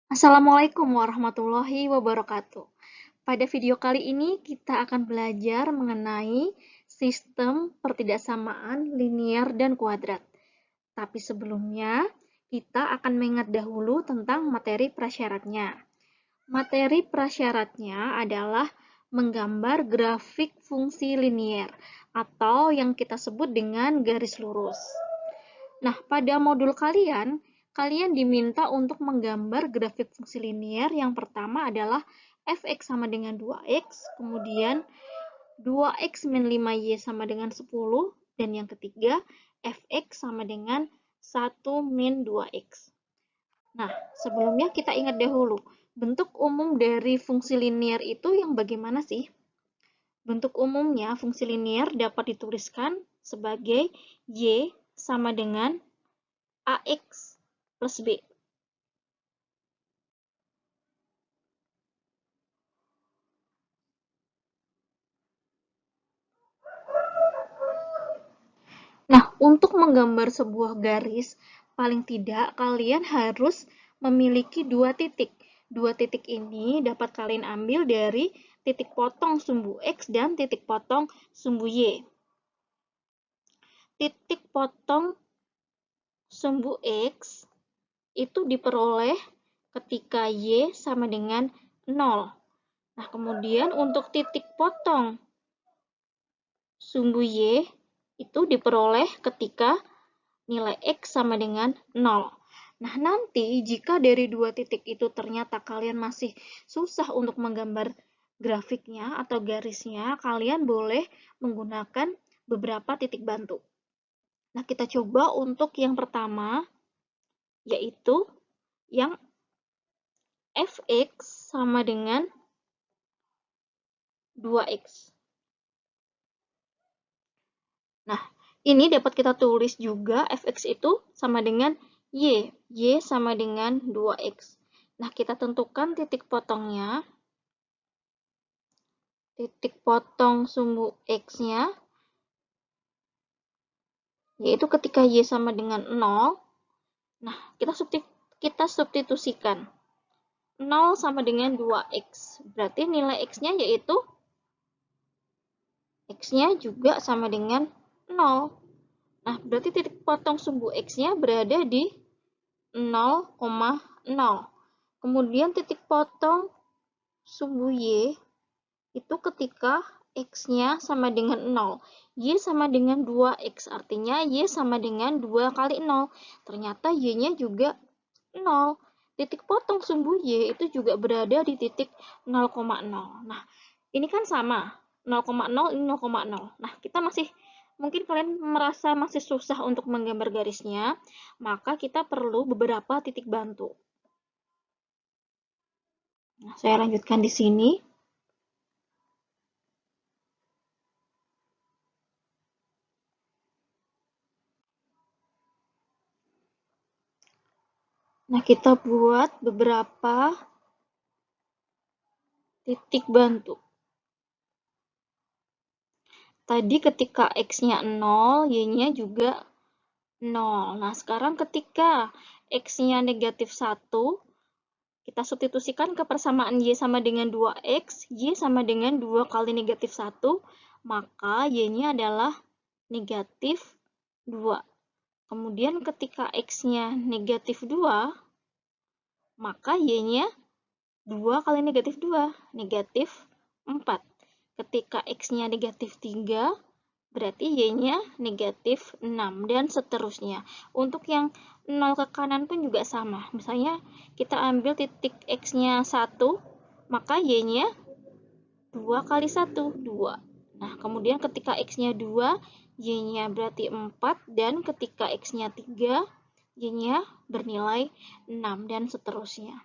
Assalamualaikum warahmatullahi wabarakatuh. Pada video kali ini kita akan belajar mengenai sistem pertidaksamaan linear dan kuadrat. Tapi sebelumnya, kita akan mengingat dahulu tentang materi prasyaratnya. Materi prasyaratnya adalah menggambar grafik fungsi linear atau yang kita sebut dengan garis lurus. Nah, pada modul kalian diminta untuk menggambar grafik fungsi linear. Yang pertama adalah fx sama dengan 2x, kemudian 2x min 5y sama dengan 10, dan yang ketiga fx sama dengan 1 min 2x. Nah, sebelumnya kita ingat dahulu, bentuk umum dari fungsi linear itu yang bagaimana sih? Bentuk umumnya fungsi linear dapat dituliskan sebagai y sama dengan AX plus B. Nah, untuk menggambar sebuah garis, paling tidak kalian harus memiliki dua titik. Dua titik ini dapat kalian ambil dari titik potong sumbu X dan titik potong sumbu Y. Titik potong sumbu X itu diperoleh ketika Y sama dengan 0. Nah, kemudian untuk titik potong sumbu Y itu diperoleh ketika nilai X sama dengan 0. Nah, nanti jika dari dua titik itu ternyata kalian masih susah untuk menggambar grafiknya atau garisnya, kalian boleh menggunakan beberapa titik bantu. Nah, kita coba untuk yang pertama, yaitu yang fx sama dengan 2x. Nah, ini dapat kita tulis juga fx itu sama dengan y sama dengan 2x. Nah, kita tentukan titik potongnya. Titik potong sumbu x-nya, yaitu ketika y sama dengan 0. Nah, kita substitusikan. 0 sama dengan 2x. Berarti nilai x-nya yaitu x-nya juga sama dengan 0. Nah, berarti titik potong sumbu x-nya berada di 0,0. Kemudian titik potong sumbu y itu ketika x-nya sama dengan 0. Y sama dengan 2x, artinya y sama dengan 2 kali 0. Ternyata y-nya juga 0. Titik potong sumbu y itu juga berada di titik 0,0. Nah, ini kan sama. 0,0 ini 0,0. Nah, kita mungkin kalian merasa masih susah untuk menggambar garisnya, maka kita perlu beberapa titik bantu. Nah, saya lanjutkan di sini. Nah, kita buat beberapa titik bantu. Tadi ketika x-nya 0, y-nya juga 0. Nah, sekarang ketika x-nya negatif 1, kita substitusikan ke persamaan y sama dengan 2x, y sama dengan 2 kali negatif 1, maka y-nya adalah negatif 2. Kemudian ketika x-nya negatif 2, maka y-nya 2 kali negatif 2, negatif 4. Ketika x-nya negatif 3, berarti y-nya negatif 6, dan seterusnya. Untuk yang 0 ke kanan pun juga sama. Misalnya kita ambil titik x-nya 1, maka y-nya 2 kali 1, 2. Nah, kemudian ketika x-nya 2, y-nya berarti 4, dan ketika x-nya 3, y-nya bernilai 6, dan seterusnya.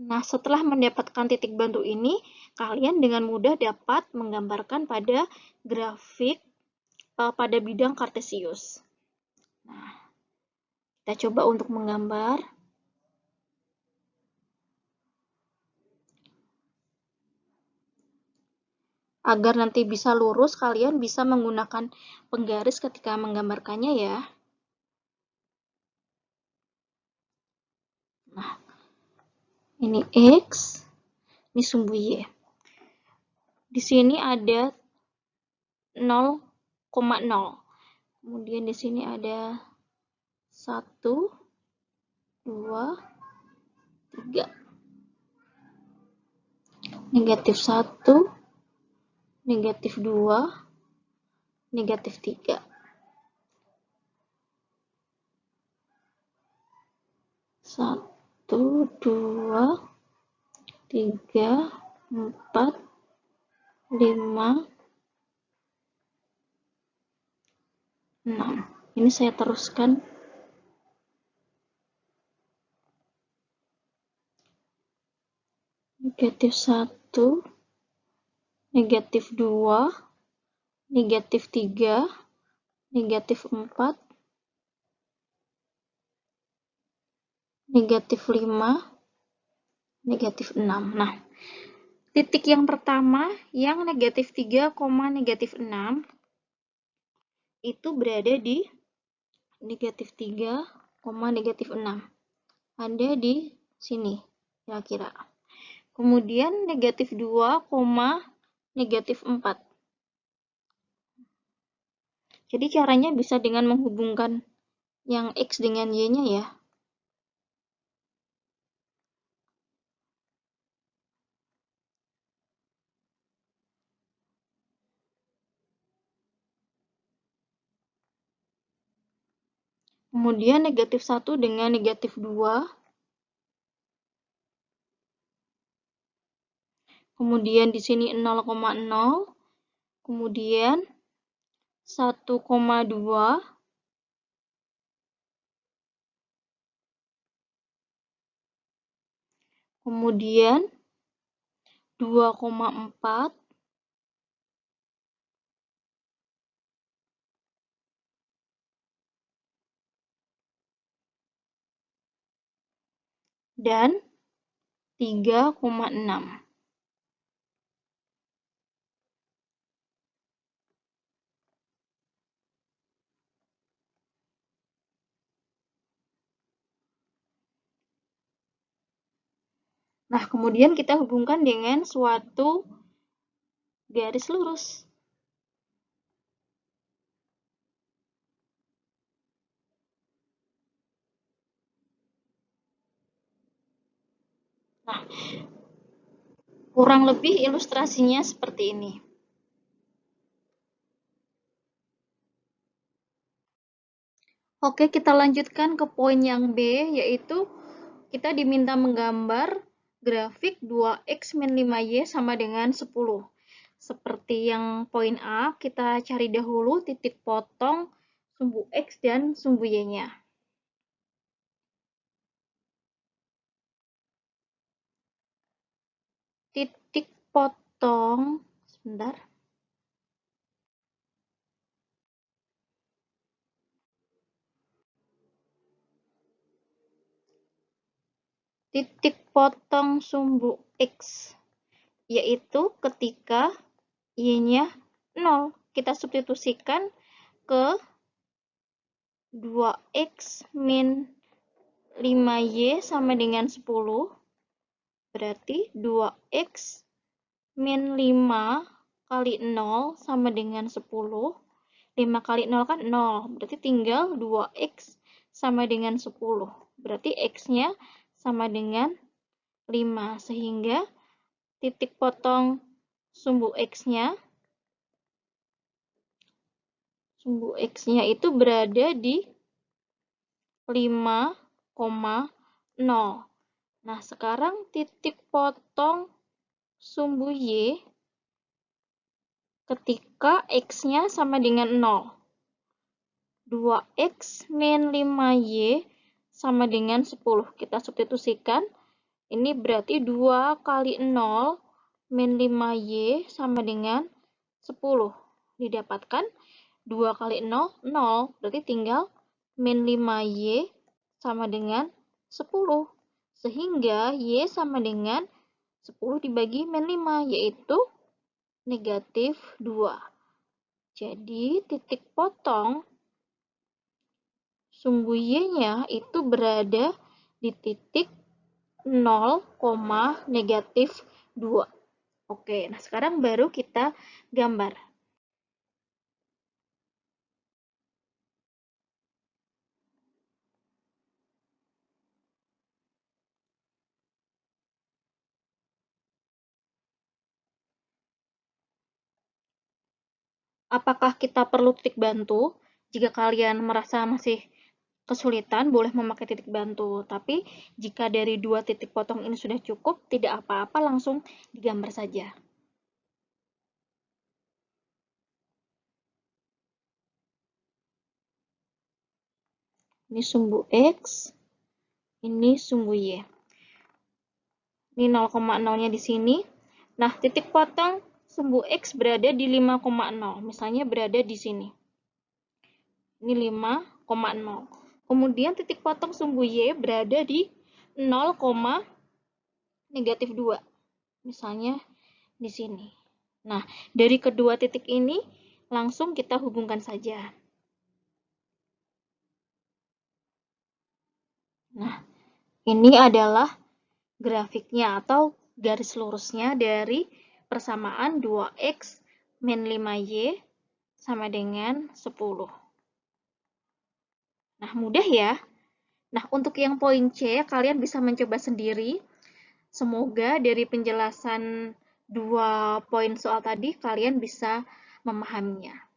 Nah, setelah mendapatkan titik bantu ini, kalian dengan mudah dapat menggambarkan pada grafik pada bidang kartesius. Nah, kita coba untuk menggambar. Agar nanti bisa lurus, kalian bisa menggunakan penggaris ketika menggambarkannya ya. Nah, Ini X, ini sumbu Y. Di sini ada 0,0. Kemudian di sini ada 1, 2, 3. Negatif 1, negatif 2, negatif 3. 1, 2, 3, 4, 5, 6. Ini saya teruskan. Negatif 1, negatif 2, negatif 3, negatif 4, negatif 5, negatif 6. Nah, titik yang pertama yang negatif 3, negatif 6 itu berada di negatif 3, negatif 6. Ada di sini kira-kira. Kemudian negatif 2, negatif 4. Jadi caranya bisa dengan menghubungkan yang X dengan Y-nya ya. Kemudian negatif 1 dengan negatif 2. Kemudian di sini 0,0. Kemudian 1,2. Kemudian 2,4. Dan 3,6. Nah, kemudian kita hubungkan dengan suatu garis lurus. Nah, kurang lebih ilustrasinya seperti ini. Oke, kita lanjutkan ke poin yang B, yaitu kita diminta menggambar grafik 2x min 5y sama dengan 10. Seperti yang poin A, kita cari dahulu titik potong sumbu x dan sumbu y-nya. Titik potong, sebentar. Titik potong sumbu x, yaitu ketika y-nya 0. Kita substitusikan ke 2x min 5y sama dengan 10. Berarti 2x min 5 kali 0 sama dengan 10. 5 kali 0 kan 0. Berarti tinggal 2x sama dengan 10. Berarti x-nya sama dengan 5. Sehingga titik potong sumbu x-nya itu berada di 5,0. Nah, sekarang titik potong sumbu y ketika x-nya sama dengan 0. 2x min 5y sama dengan 10. Kita substitusikan. Ini berarti 2 kali 0 min 5y sama dengan 10. Didapatkan 2 kali 0, 0. Berarti tinggal min 5y sama dengan 10. Sehingga y sama dengan 10 dibagi min 5, yaitu negatif 2. Jadi titik potong sumbu y-nya itu berada di titik 0, negatif 2. Oke, nah sekarang baru kita gambar. Apakah kita perlu titik bantu? Jika kalian merasa masih kesulitan, boleh memakai titik bantu. Tapi jika dari 2 titik potong ini sudah cukup, tidak apa-apa, langsung digambar saja. Ini sumbu X, ini sumbu Y. Ini 0,0-nya di sini. Nah, titik potong sumbu X berada di 5,0. Misalnya berada di sini. Ini 5,0. Kemudian titik potong sumbu Y berada di 0, negatif 2. Misalnya di sini. Nah, dari kedua titik ini langsung kita hubungkan saja. Nah, ini adalah grafiknya atau garis lurusnya dari persamaan 2x min 5y sama dengan 10. Nah, mudah ya. Nah, untuk yang poin C, kalian bisa mencoba sendiri. Semoga dari penjelasan 2 poin soal tadi, kalian bisa memahaminya.